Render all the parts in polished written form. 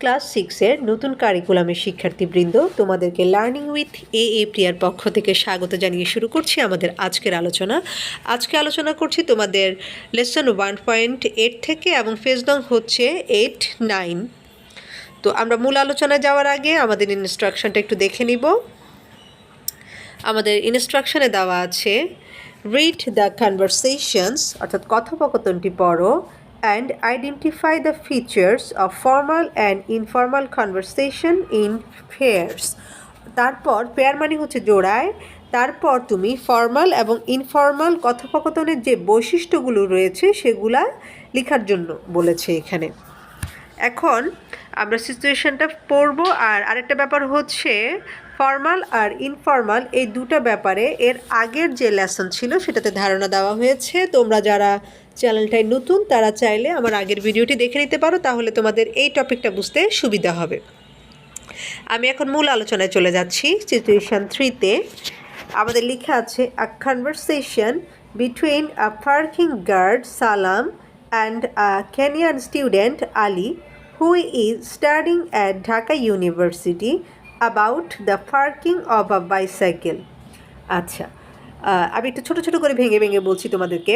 Class 6-এর নতুন কারিকুলামের শিক্ষার্থীবৃন্দ, তোমাদেরকে লার্নিং উইথ প্রিয়ার পক্ষ থেকে স্বাগত জানিয়ে শুরু করছি আমাদের আজকের আলোচনা। আজকে আলোচনা করছি তোমাদের লেসন 1.8 থেকে, এবং পেজ নং হচ্ছে 8-9। তো আমরা মূল আলোচনায় যাওয়ার আগে আমাদের ইনস্ট্রাকশনটা একটু দেখে নিব। আমাদের ইনস্ট্রাকশনে দেওয়া আছে, রিড দ্য কনভারসেশনস, অর্থাৎ কথোপকথনটি পড়ো, and identify the features of formal and informal conversation in pairs. তারপর পেয়ার মানে হচ্ছে জোড়ায়, তারপর তুমি ফর্মাল এবং ইনফর্মাল কথোপকথনের যে বৈশিষ্ট্যগুলো রয়েছে সেগুলা লেখার জন্য বলেছে এখানে। এখন আমরা সিচুয়েশনটা পড়ব। আর আরেকটা ব্যাপার হচ্ছে, ফর্মাল আর ইনফর্মাল এই দুটো ব্যাপারে এর আগের যে লেসন ছিল সেটাতে ধারণা দেওয়া হয়েছে। তোমরা যারা চ্যানেলটায় নতুন তারা চাইলে আমার আগের ভিডিওটি দেখে নিতে পারো, তাহলে তোমাদের এই টপিকটা বুঝতে সুবিধা হবে। আমি এখন মূল আলোচনায় চলে যাচ্ছি। সিচুয়েশন 3-তে আমাদের লেখা আছে, a conversation between a parking guard Salam and a Kenyan student Ali who is studying at Dhaka University about the parking of a bicycle. আচ্ছা, আমি একটু ছোটো ছোটো করে ভেঙে ভেঙে বলছি তোমাদেরকে।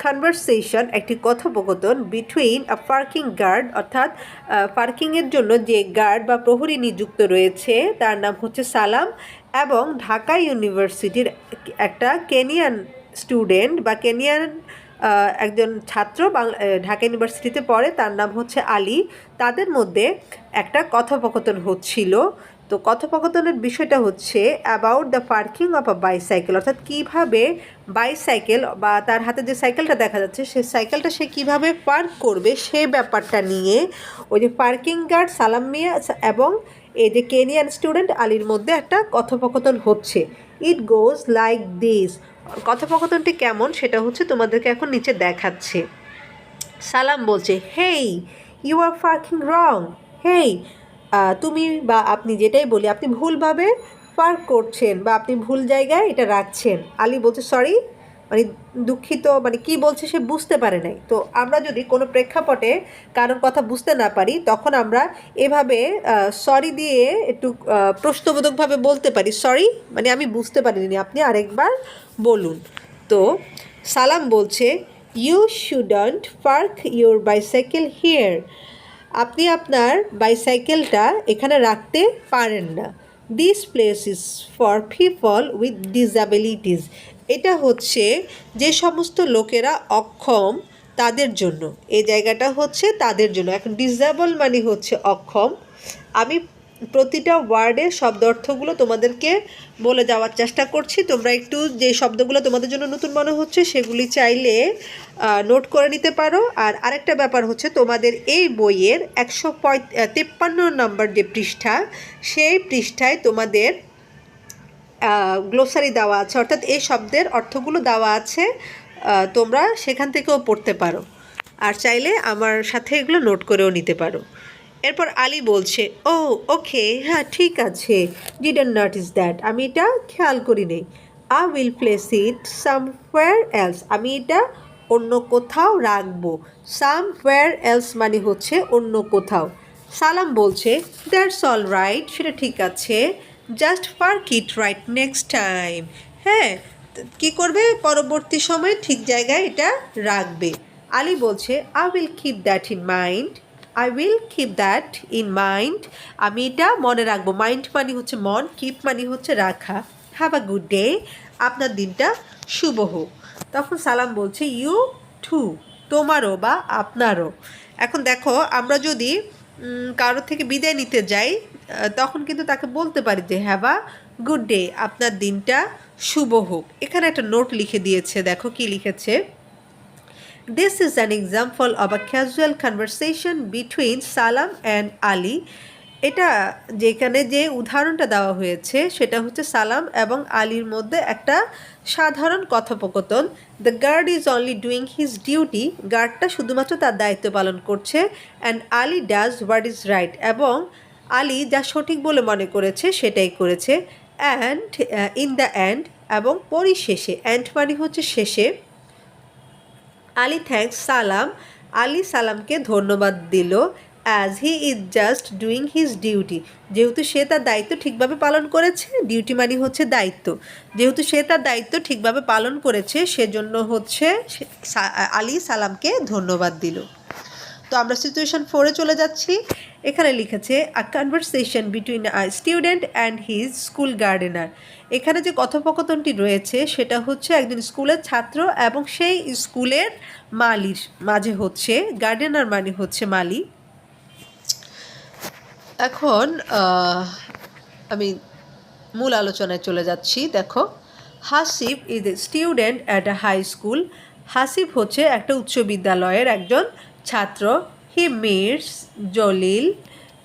কনভারসেশন একটি কথোপকথন, বিটুইন আ পার্কিং গার্ড অর্থাৎ পার্কিংয়ের জন্য যে গার্ড বা প্রহরী নিযুক্ত রয়েছে তার নাম হচ্ছে সালাম, এবং ঢাকা ইউনিভার্সিটির একটা কেনিয়ান স্টুডেন্ট বা কেনিয়ান একজন ছাত্র ঢাকা ইউনিভার্সিটিতে পড়ে, তার নাম হচ্ছে আলী। তাদের মধ্যে একটা কথোপকথন হচ্ছিল। তো কথোপকথনের বিষয়টা হচ্ছে about the parking of a bicycle, অর্থাৎ কীভাবে বাইসাইকেল বা তার হাতে যে সাইকেলটা দেখা যাচ্ছে সেই সাইকেলটা সে কীভাবে পার্ক করবে সেই ব্যাপারটা নিয়ে ওই যে পার্কিং গার্ড সালাম মিয়া এবং এই যে কেনিয়ান স্টুডেন্ট আলীর মধ্যে একটা কথোপকথন হচ্ছে। ইট গোজ লাইক দিস। কথোপকথনটি কেমন সেটা হচ্ছে তোমাদেরকে এখন নিচে দেখাচ্ছে। সালাম বলছে, হেই ইউ আর পার্কিং রং। হেই, তুমি বা আপনি যেটাই বলি, আপনি ভুলভাবে পার্ক করছেন বা আপনি ভুল জায়গায় এটা রাখছেন। আলী বলছে সরি, মানে দুঃখিত, মানে কি বলছে সে বুঝতে পারে নাই। তো আমরা যদি কোনো প্রেক্ষাপটে কারোর কথা বুঝতে না পারি তখন আমরা এভাবে সরি দিয়ে একটু প্রশ্নবোধকভাবে বলতে পারি, সরি মানে আমি বুঝতে পারিনি, আপনি আরেকবার বলুন। তো সালাম বলছে, you shouldn't park your bicycle here. আপনি আপনার বাইসাইকেলটা এখানে রাখতে পারেন না। This place is for people with disabilities. এটা হচ্ছে যে সমস্ত লোকেরা অক্ষম তাদের জন্য, এই জায়গাটা হচ্ছে তাদের জন্য। এখন ডিসএবল মানে হচ্ছে অক্ষম। আমি প্রতিটা ওয়ার্ডের শব্দ অর্থগুলো তোমাদেরকে বলে যাওয়ার চেষ্টা করছি। তোমরা একটু যে শব্দগুলো তোমাদের জন্য নতুন মনে হচ্ছে সেগুলি চাইলে নোট করে নিতে পারো। আর আরেকটা ব্যাপার হচ্ছে, তোমাদের এই বইয়ের 153 নম্বর যে পৃষ্ঠা, সেই পৃষ্ঠায় তোমাদের গ্লোসারি দেওয়া আছে, অর্থাৎ এই শব্দের অর্থগুলো দেওয়া আছে। তোমরা সেখান থেকেও পড়তে পারো, আর চাইলে আমার সাথে এগুলো নোট করেও নিতে পারো। এরপর আলী বলছে, ও ওকে, হ্যাঁ ঠিক আছে, ডিডন্ট নোটিস দ্যাট, আমি এটা খেয়াল করি নেই। I will place it somewhere else, আমি এটা অন্য কোথাও রাখবো। সামওয়্যার এলস মানে হচ্ছে অন্য কোথাও। সালাম বলছে, দ্যাটস অল রাইট, সেটা ঠিক আছে, জাস্ট পার্ক ইট রাইট নেক্সট টাইম। হ্যাঁ, কী করবে, পরবর্তী সময়ে ঠিক জায়গায় এটা রাখবে। আলী বলছে, I will keep that in mind. I will keep that in mind, আমি এটা মনে রাখবো। মাইন্ড মানে হচ্ছে মন, কিপ মানে হচ্ছে রাখা। হ্যাভ আ গুড ডে, আপনার দিনটা শুভ হোক। তখন সালাম বলছে, ইউ টু, তোমারও বা আপনারও। এখন দেখো, আমরা যদি কারো থেকে বিদায় নিতে যাই তখন কিন্তু তাকে বলতে পারি যে হ্যাভ আ গুড ডে, আপনার দিনটা শুভ হোক। এখানে একটা নোট লিখে দিয়েছে, দেখো কি লিখেছে। This is an example of a casual conversation between Salam and Ali. এটা যেখানে যে উদাহরণটা দেওয়া হয়েছে সেটা হচ্ছে সালাম এবং আলীর মধ্যে একটা সাধারণ কথোপকথন। The guard is only doing his duty, গার্ডটা শুধুমাত্র তার দায়িত্ব পালন করছে। And Ali does what is right, এবং আলী যা সঠিক বলে মনে করেছে সেটাই করেছে। অ্যান্ড ইন দ্য এন্ড, এবং পরিশেষে, অ্যান্ড মানে হচ্ছে শেষে, আলী থ্যাঙ্কস সালাম, আলী সালামকে ধন্যবাদ দিল। As he is just doing his duty. যেহেতু সে তার দায়িত্ব ঠিকভাবে পালন করেছে, ডিউটি মানে হচ্ছে দায়িত্ব, যেহেতু সে তার দায়িত্ব ঠিকভাবে পালন করেছে সেজন্য হচ্ছে আলী সালামকে ধন্যবাদ দিল। তো আমরা সিচুয়েশন 4-এ চলে যাচ্ছি। এখানে লিখেছে আ conversation between a student and his school gardener. এখানে যে কথোপকথনটি রয়েছে সেটা হচ্ছে একজন স্কুলের ছাত্র এবং সেই স্কুলের মালির মাঝে হচ্ছে। গার্ডেনার মানে হচ্ছে মালি। এখন আমি মূল আলোচনায় চলে যাচ্ছি। দেখো, Hasib is a student at a high school. Hasib হচ্ছে একটা উচ্চ বিদ্যালয়ের একজন ছাত্র। He meets Jalil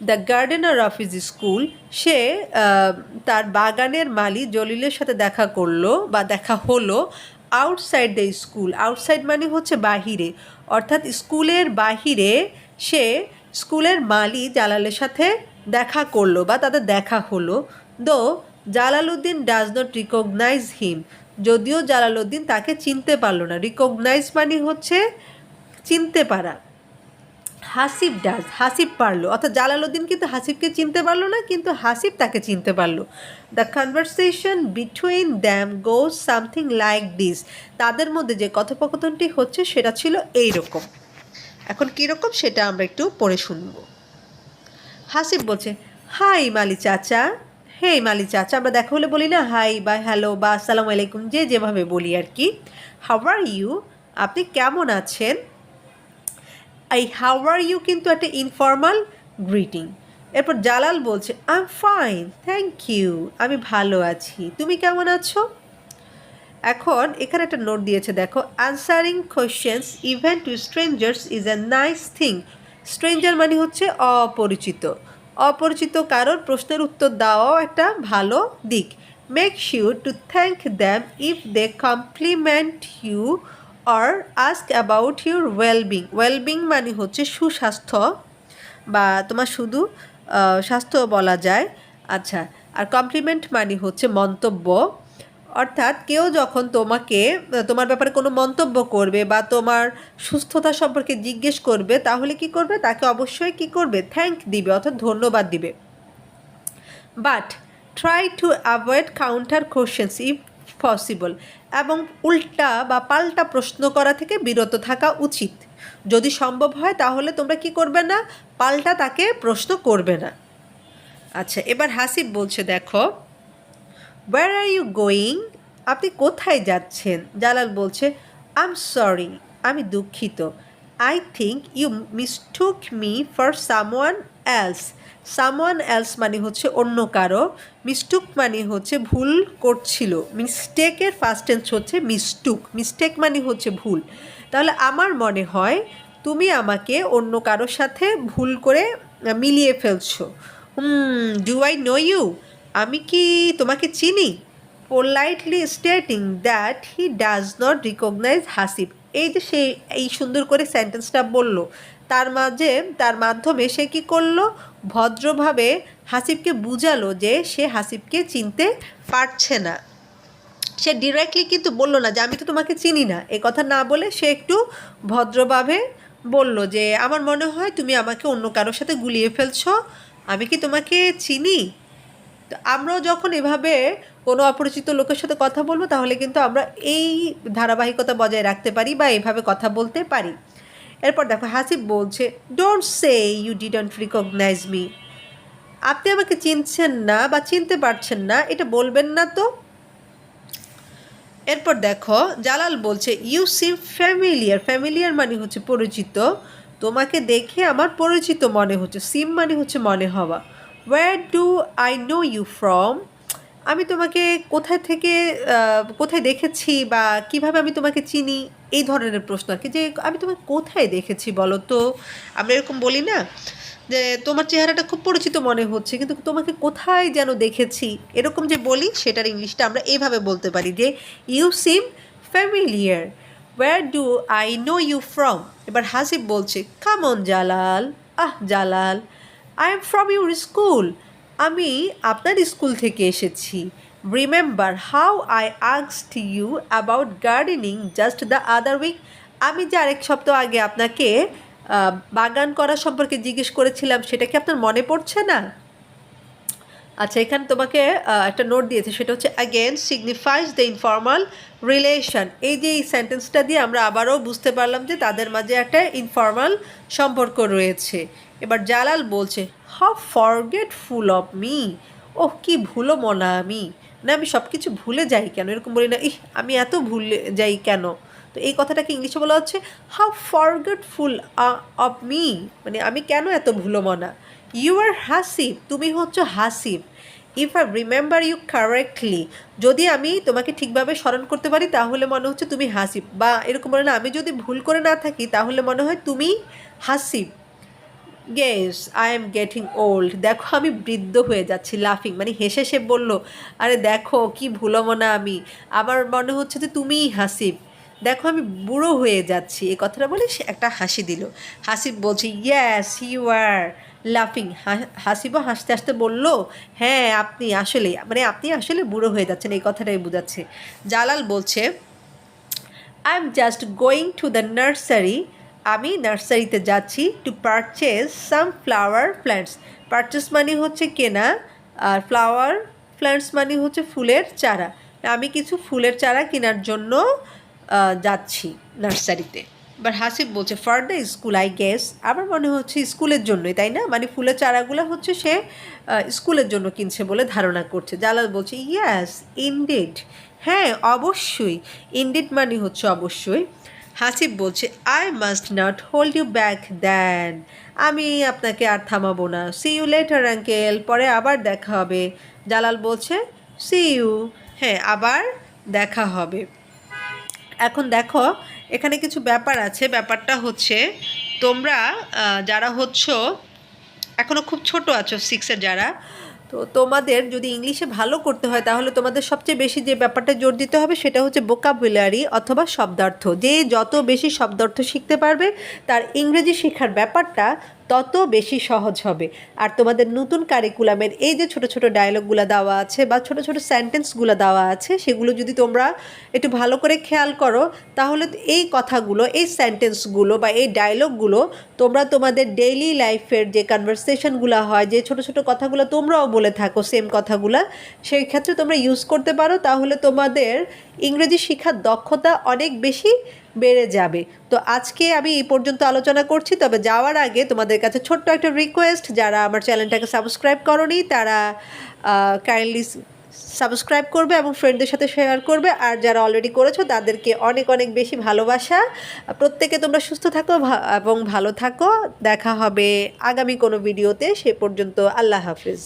the gardener of his school. সে তার বাগানের মালি জলিলের সাথে দেখা করলো বা দেখা হলো আউটসাইড দ্য স্কুল। আউটসাইড মানে হচ্ছে বাহিরে, অর্থাৎ স্কুলের বাহিরে সে স্কুলের মালি জালালের সাথে দেখা করলো বা তাদের দেখা হলো। দো জালালউদ্দিন ডাজ নট রিকগনাইজ হিম। যদিও জালালউদ্দিন তাকে চিনতে পারলো না। রিকগনাইজ মানে হচ্ছে চিনতে পারা। হাসিব ডাজ, হাসিব পারলো, অর্থাৎ জালালউদ্দিন কিন্তু হাসিবকে চিনতে পারলো না, কিন্তু হাসিব তাকে চিনতে পারলো। The conversation between them goes something like this. তাদের মধ্যে যে কথোপকথনটি হচ্ছে সেটা ছিল এইরকম। এখন কীরকম সেটা আমরা একটু পড়ে শুনব। হাসিব বলছে, হাই মালি চাচা। হে মালি চাচা, আমরা দেখা হলে বলি না হাই বা হ্যালো বা আসসালামু আলাইকুম, যে যেভাবে বলি আর কি। হাউ আর ইউ, আপনি কেমন আছেন। এই হাউ আর ইউ কিন্তু একটা ইনফর্মাল গ্রিটিং। এরপর জালাল বলছে, I am fine thank you, আমি ভালো আছি, তুমি কেমন আছো। এখন এখানে একটা নোট দিয়েছে, দেখো, answering questions even to strangers is a nice thing. Stranger মানে হচ্ছে অপরিচিত, অপরিচিত কারোর প্রশ্নের উত্তর দেওয়াও একটা ভালো দিক। Make sure to thank them if they compliment you or ask about your wellbeing. Wellbeing মানে হচ্ছে সুস্বাস্থ্য বা তোমার শুধু স্বাস্থ্য বলা যায়। আচ্ছা, আর কমপ্লিমেন্ট মানে হচ্ছে মন্তব্য, অর্থাৎ কেউ যখন তোমাকে তোমার ব্যাপারে কোনো মন্তব্য করবে বা তোমার সুস্থতা সম্পর্কে জিজ্ঞেস করবে, তাহলে কি করবে, তাকে অবশ্যই কি করবে, থ্যাংক দিবে, অর্থাৎ ধন্যবাদ দিবে। But try to avoid counter questions if possible. এবং উল্টা বা পাল্টা প্রশ্ন করা থেকে বিরত থাকা উচিত। যদি সম্ভব হয় তাহলে তোমরা কি করবে না, পাল্টা তাকে প্রশ্ন করবে না। আচ্ছা, এবার হাসিব বলছে, দেখো, ওয়্যার আর ইউ গোয়িং, আপনি কোথায় যাচ্ছেন। জালাল বলছে, আই এম সরি, আমি দুঃখিত। I think you mistook me for someone else. Someone else মানে হচ্ছে অন্য কারো, মিস্টুক মানে হচ্ছে ভুল করছিল। মিস্টেকের ফার্স্ট টেন্স হচ্ছে মিস্টুক, মিস্টেক মানে হচ্ছে ভুল। তাহলে আমার মনে হয় তুমি আমাকে অন্য কারোর সাথে ভুল করে মিলিয়ে ফেলছো। ডু আই নো ইউ, আমি কি তোমাকে চিনি। Politely stating that he does not recognize Hasib. এই যে সে এই সুন্দর করে সেন্টেন্সটা বলল, তার মাধ্যমে সে কী করলো, ভদ্রভাবে হাসিবকে বুঝালো যে সে হাসিবকে চিনতে পারছে না। সে ডিরেক্টলি কিন্তু বলল না যে আমি তো তোমাকে চিনি না, এ কথা না বলে সে একটু ভদ্রভাবে বলল যে আমার মনে হয় তুমি আমাকে অন্য কারোর সাথে গুলিয়ে ফেলছো, আমি কি তোমাকে চিনি। তো আমরাও যখন এভাবে কোনো অপরিচিত লোকের সাথে কথা বলবো তাহলে কিন্তু আমরা এই ধারাবাহিকতা বজায় রাখতে পারি বা এইভাবে কথা বলতে পারি। এরপর দেখো, হাসিব বলছে, don't say you didn't recognize me. আপনি আমাকে চিনছেন না বা চিনতে পারছেন না, এটা বলবেন না তো। এরপর দেখো, জালাল বলছে, ইউ সিম ফ্যামিলিয়ার। ফ্যামিলিয়ার মানে হচ্ছে পরিচিত, তোমাকে দেখে আমার পরিচিত মনে হচ্ছে। সিম মানে হচ্ছে মনে হওয়া। Where do I know you from, আমি তোমাকে কোথায় দেখেছি বা কিভাবে আমি তোমাকে চিনি, এই ধরনের প্রশ্ন আর কি, যে আমি তোমাকে কোথায় দেখেছি বলো তো। আমরা এরকম বলি না যে তোমার চেহারাটা খুব পরিচিত মনে হচ্ছে, কিন্তু তোমাকে কোথায় যেন দেখেছি, এরকম যে বলি সেটার ইংলিশটা আমরা এইভাবে বলতে পারি যে you seem familiar. Where do I know you from. এবার হাসিব বলছে, come on Jalal, Jalal, I am from your school, আমি আপনার স্কুল থেকে এসেছি। Remember how I asked you about gardening just the other week. আমি যে আরেক সপ্তাহ আগে আপনাকে বাগান করা সম্পর্কে জিজ্ঞেস করেছিলাম, সেটা কি আপনার মনে পড়ছে না? আচ্ছা, এখানে তোমাকে একটা নোট দিয়েছে, সেটা হচ্ছে again signifies the informal relation. এই যে এই সেন্টেন্সটা দিয়ে আমরা আবারও বুঝতে পারলাম যে তাদের মাঝে একটা ইনফর্মাল সম্পর্ক রয়েছে। এবার জালাল বলছে, হাউ ফরগেটফুল অফ মি, ওহ কি ভুলো মনা আমি, না আমি সব কিছু ভুলে যাই কেন, এরকম বলি না, আমি এত ভুলে যাই কেন। তো এই কথাটাকে ইংলিশে বলা হচ্ছে হাউ ফরগেটফুল অফ মি, মানে আমি কেন এত ভুলো মনা। ইউ আর হাসিব, তুমি হচ্ছে Hasib. If I remember you correctly, যদি আমি তোমাকে ঠিকভাবে স্মরণ করতে পারি তাহলে মনে হচ্ছে তুমি হাসিব, বা এরকম বলে না, আমি যদি ভুল করে না থাকি তাহলে মনে হয় তুমি Hasib. Guess I am getting old, দেখো আমি বৃদ্ধ হয়ে যাচ্ছি। লাফিং মানে হেসে সে বলল, আরে দেখো কি ভুলো মনা আমি, আমার মনে হচ্ছে যে তুমিই হাসিব, দেখো আমি বুড়ো হয়ে যাচ্ছি। এই কথাটা বলে সে একটা হাসি দিল। হাসিব বলছে, ইয়েস ইউ আর লাফিং, হাসিবও হাসতে হাসতে বলল, হ্যাঁ আপনি আসলে, মানে আপনি আসলে বুড়ো হয়ে যাচ্ছেন, এই কথাটাই বোঝাচ্ছে। জালাল বলছে, I am just going to the nursery, আমি নার্সারিতে যাচ্ছি, টু পারচেজ সাম ফ্লাওয়ার প্ল্যান্টস। পারচেস মানে হচ্ছে কেনা, আর ফ্লাওয়ার প্ল্যান্টস মানে হচ্ছে ফুলের চারা। আমি কিছু ফুলের চারা কেনার জন্য যাচ্ছি নার্সারিতে। এবার হাসিব বলছে, for the school I guess, আমার মনে হচ্ছে স্কুলের জন্যই, তাই না, মানে ফুলের চারাগুলো হচ্ছে সে স্কুলের জন্য কিনছে বলে ধারণা করছে। জালাল বলছে, ইয়াস ইনডিড, হ্যাঁ অবশ্যই, ইনডিড মানে হচ্ছে অবশ্যই। হাসিব বলছে, I must not hold you back then, আমি আপনাকে আর থামাবো না। সি ইউ লেটার আঙ্কেল, পরে আবার দেখা হবে। জালাল বলছে, সি ইউ, হ্যাঁ আবার দেখা হবে। এখন দেখো এখানে কিছু ব্যাপার আছে, ব্যাপারটা হচ্ছে তোমরা যারা হচ্ছ এখনও খুব ছোট আছো, সিক্সের যারা, তো তোমাদের যদি ইংলিশে ভালো করতে হয় তাহলে তোমাদের সবচেয়ে বেশি যে ব্যাপারটা জোর দিতে হবে সেটা হচ্ছে ভোকাবুলারি অথবা শব্দার্থ। যে যত বেশি শব্দার্থ শিখতে পারবে তার ইংরেজি শেখার ব্যাপারটা তত বেশি সহজ হবে। আর তোমাদের নতুন কারিকুলামের এই যে ছোট ছোট ডায়লগগুলো দেওয়া আছে বা ছোট ছোট সেন্টেন্সগুলো দেওয়া আছে, সেগুলো যদি তোমরা একটু ভালো করে খেয়াল করো তাহলে এই কথাগুলো, এই সেন্টেন্সগুলো বা এই ডায়লগগুলো তোমরা তোমাদের ডেইলি লাইফের যে কনভারসেশনগুলো হয়, যে ছোট ছোট কথাগুলো তোমরাও বলে থাকো সেম কথাগুলো, সেই ক্ষেত্রে তোমরা ইউজ করতে পারো, তাহলে তোমাদের ইংরেজি শেখার দক্ষতা অনেক বেশি বেড়ে যাবে। তো আজকে আমি এই পর্যন্ত আলোচনা করছি, তবে যাওয়ার আগে তোমাদের কাছে ছোট্ট একটা রিকোয়েস্ট, যারা আমার চ্যানেলটাকে সাবস্ক্রাইব করোনি তারা কাইন্ডলি সাবস্ক্রাইব করবে এবং ফ্রেন্ডদের সাথে শেয়ার করবে, আর যারা অলরেডি করেছো তাদেরকে অনেক অনেক বেশি ভালোবাসা। প্রত্যেকে তোমরা সুস্থ থাকো এবং ভালো থাকো। দেখা হবে আগামী কোনো ভিডিওতে, সে পর্যন্ত আল্লাহ হাফিজ।